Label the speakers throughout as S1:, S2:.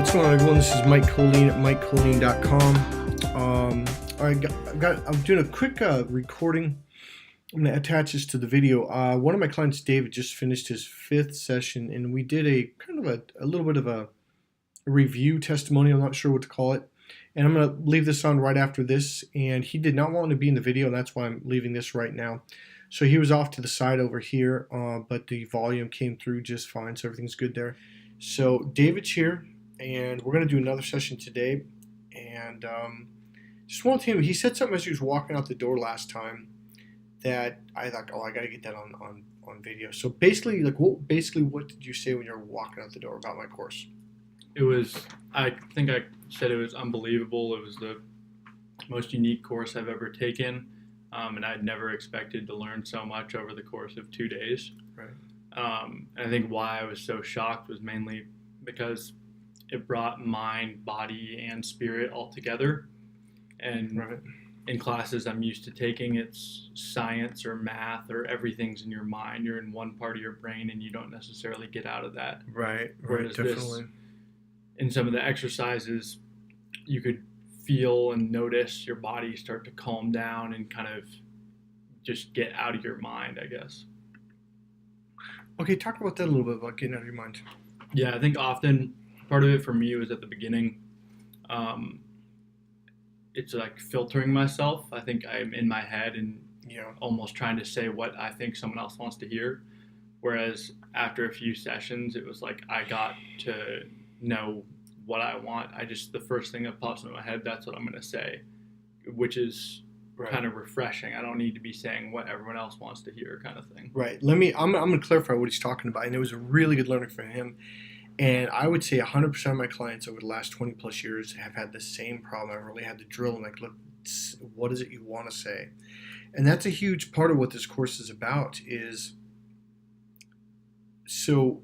S1: What's going on, everyone? This is Mike Kollin at MikeKollin.com. I'm doing a quick recording. I'm going to attach this to the video. One of my clients, David, just finished his 5th session, and we did a kind of a little bit of a review testimonial. I'm not sure what to call it. And I'm going to leave this on right after this. And he did not want to be in the video, and that's why I'm leaving this right now. So he was off to the side over here, but the volume came through just fine, so everything's good there. So David's here, and we're going to do another session today. And just wanted him, he said something as he was walking out the door last time that I thought, oh, I got to get that on video. So basically, what did you say when you were walking out the door about my course?
S2: It was, I think I said it was unbelievable. It was the most unique course I've ever taken. And I'd never expected to learn so much over the course of 2 days.
S1: Right.
S2: And I think why I was so shocked was mainly because it brought mind, body, and spirit all together. And
S1: Right.
S2: in classes I'm used to taking, it's science or math or everything's in your mind. You're in one part of your brain and you don't necessarily get out of that.
S1: Right,
S2: Whereas
S1: definitely.
S2: In some of the exercises, you could feel and notice your body start to calm down and kind of just get out of your mind, I guess.
S1: Okay, talk about that a little bit, about getting out of your mind.
S2: Yeah, I think often part of it for me was at the beginning. It's like filtering myself. I think I'm in my head and almost trying to say what I think someone else wants to hear. Whereas after a few sessions, it was like I got to know what I want. The first thing that pops into my head, that's what I'm going to say, which is kind of refreshing. I don't need to be saying what everyone else wants to hear, kind of thing.
S1: Right. I'm going to clarify what he's talking about. And it was a really good learning for him. And I would say 100% of my clients over the last 20 plus years have had the same problem. I really had to drill and look, what is it you want to say? And that's a huge part of what this course is about is, so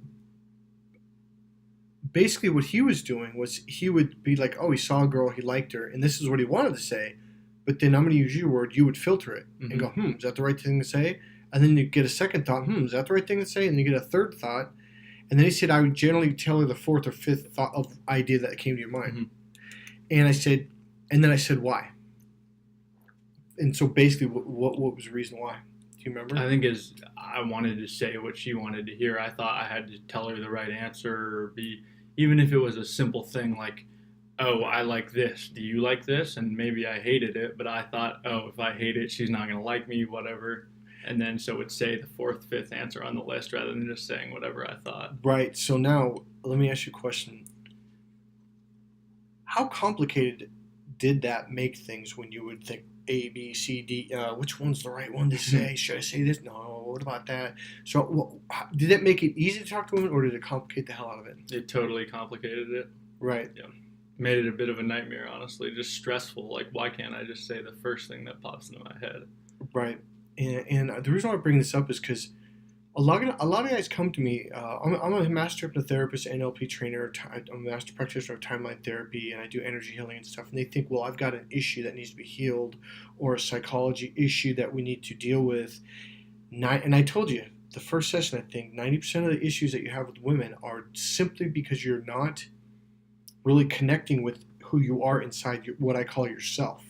S1: basically what he was doing was he would be like, oh, he saw a girl, he liked her, and this is what he wanted to say. But then I'm going to use your word, you would filter it and go, is that the right thing to say? And then you get a second thought, is that the right thing to say? And you get a third thought. And then he said, I would generally tell her the fourth or fifth thought of idea that came to your mind. And then I said, why? And so basically, what was the reason why? Do you remember?
S2: I think I wanted to say what she wanted to hear. I thought I had to tell her the right answer, or even if it was a simple thing like, oh, I like this. Do you like this? And maybe I hated it, but I thought, oh, if I hate it, she's not going to like me, whatever. And then so it would say the fourth, fifth answer on the list rather than just saying whatever I thought. Right.
S1: So now let me ask you a question. How complicated did that make things when you would think A, B, C, D? Which one's the right one to say? Should I say this? No. What about that? So did that make it easy to talk to women, or did it complicate the hell out of it?
S2: It totally complicated it.
S1: Right.
S2: Yeah. Made it a bit of a nightmare, honestly. Just stressful. Like, why can't I just say the first thing that pops into my head?
S1: Right. And the reason why I bring this up is because a lot of guys come to me. I'm a master hypnotherapist, NLP trainer. I'm a master practitioner of timeline therapy, and I do energy healing and stuff. And they think, well, I've got an issue that needs to be healed, or a psychology issue that we need to deal with. And I told you, the first session, I think 90% of the issues that you have with women are simply because you're not really connecting with who you are inside what I call yourself,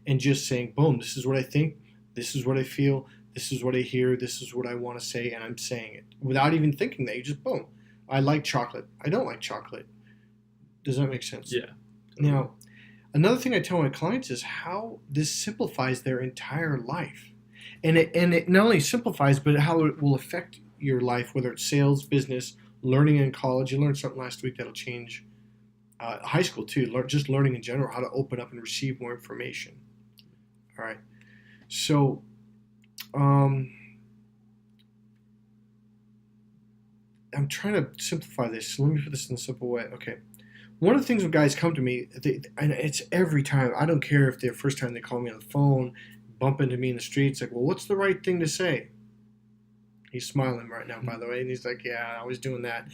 S1: and just saying, boom, this is what I think. This is what I feel, this is what I hear, this is what I want to say, and I'm saying it. Without even thinking that, you just, boom. I like chocolate. I don't like chocolate. Does that make sense?
S2: Yeah.
S1: Now, another thing I tell my clients is how this simplifies their entire life. And it not only simplifies, but how it will affect your life, whether it's sales, business, learning in college. You learned something last week that'll change high school too. Just learning in general, how to open up and receive more information. All right. So, I'm trying to simplify this. So let me put this in a simple way. Okay. One of the things when guys come to me, and it's every time, I don't care if the first time they call me on the phone, bump into me in the streets, like, well, what's the right thing to say? He's smiling right now, by the way, and he's like, yeah, I was doing that.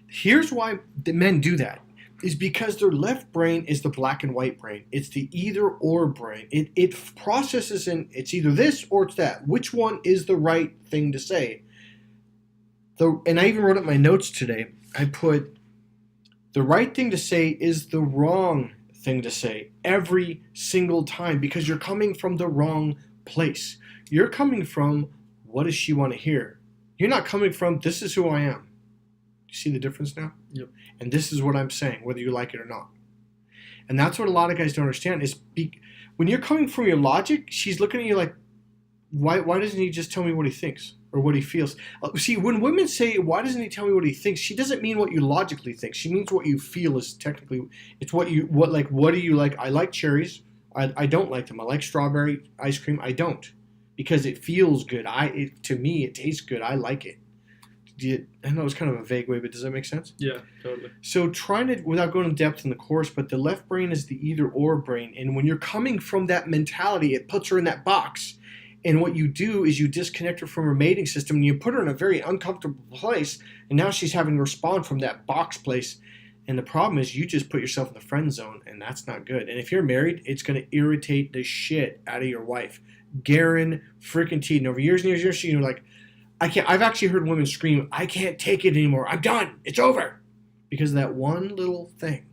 S1: Here's why the men do that. Is because their left brain is the black and white brain. It's the either or brain. It processes in, it's either this or it's that. Which one is the right thing to say? And I even wrote up my notes today. I put The right thing to say is the wrong thing to say every single time because you're coming from the wrong place. You're coming from, what does she want to hear? You're not coming from, this is who I am. You see the difference now?
S2: Yep.
S1: And this is what I'm saying, whether you like it or not. And that's what a lot of guys don't understand is when you're coming from your logic, she's looking at you like, why doesn't he just tell me what he thinks or what he feels? See, when women say, why doesn't he tell me what he thinks? She doesn't mean what you logically think. She means what you feel is technically, it's what do you like? I like cherries. I don't like them. I like strawberry ice cream. I don't because it feels good. To me, it tastes good. I like it. I know it's kind of a vague way, but does that make sense?
S2: Yeah, totally.
S1: So trying to, without going in depth in the course, but the left brain is the either or brain. And when you're coming from that mentality, it puts her in that box. And what you do is you disconnect her from her mating system and you put her in a very uncomfortable place. And now she's having to respond from that box place. And the problem is you just put yourself in the friend zone and that's not good. And if you're married, it's going to irritate the shit out of your wife. Guaranteed. And over years and years and years, she's like, I can't. I've actually heard women scream, I can't take it anymore. I'm done. It's over. Because of that one little thing.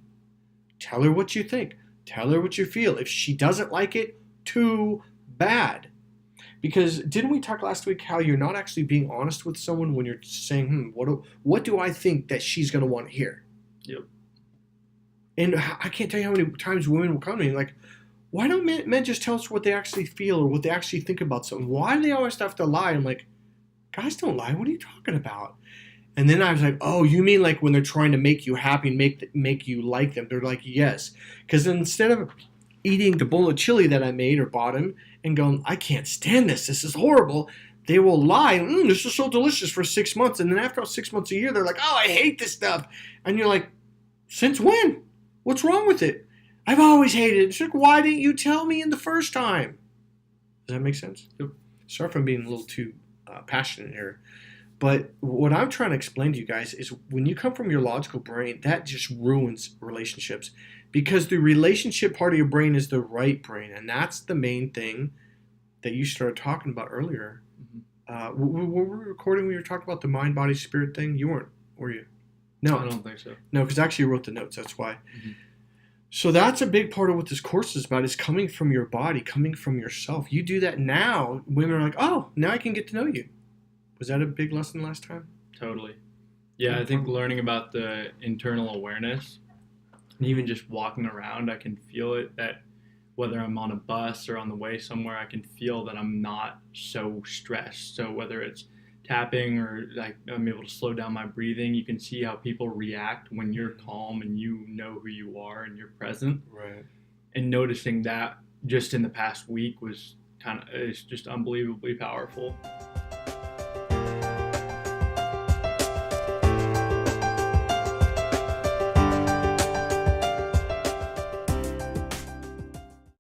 S1: Tell her what you think. Tell her what you feel. If she doesn't like it, too bad. Because didn't we talk last week how you're not actually being honest with someone when you're saying, what do I think that she's going to want to hear?
S2: Yep.
S1: And I can't tell you how many times women will come to me like, why don't men just tell us what they actually feel or what they actually think about something? Why do they always have to lie? I'm like, guys don't lie. What are you talking about? And then I was like, oh, you mean like when they're trying to make you happy and make you like them? They're like, yes. Because instead of eating the bowl of chili that I made or bought him and going, I can't stand this. This is horrible. They will lie. This is so delicious for 6 months. And then after 6 months, a year, they're like, oh, I hate this stuff. And you're like, since when? What's wrong with it? I've always hated it. It's like, why didn't you tell me in the first time? Does that make sense?
S2: Yep.
S1: Sorry if I'm being a little too passionate here. But what I'm trying to explain to you guys is when you come from your logical brain, that just ruins relationships because the relationship part of your brain is the right brain. And that's the main thing that you started talking about earlier. Mm-hmm. Were we recording when you were talking about the mind, body, spirit thing? You weren't, were you? No.
S2: I don't think so.
S1: No, because actually you wrote the notes. That's why.
S2: Mm-hmm.
S1: So that's a big part of what this course is about, is coming from your body, coming from yourself. You do that now, women are like, oh, now I can get to know you. Was that a big lesson last time?
S2: Totally. Yeah, I think learning about the internal awareness, and even just walking around, I can feel it, that whether I'm on a bus or on the way somewhere, I can feel that I'm not so stressed. So whether it's tapping or like I'm able to slow down my breathing, you can see how people react when you're calm and you know who you are and you're present.
S1: Right.
S2: And noticing that just in the past week was it's just unbelievably powerful.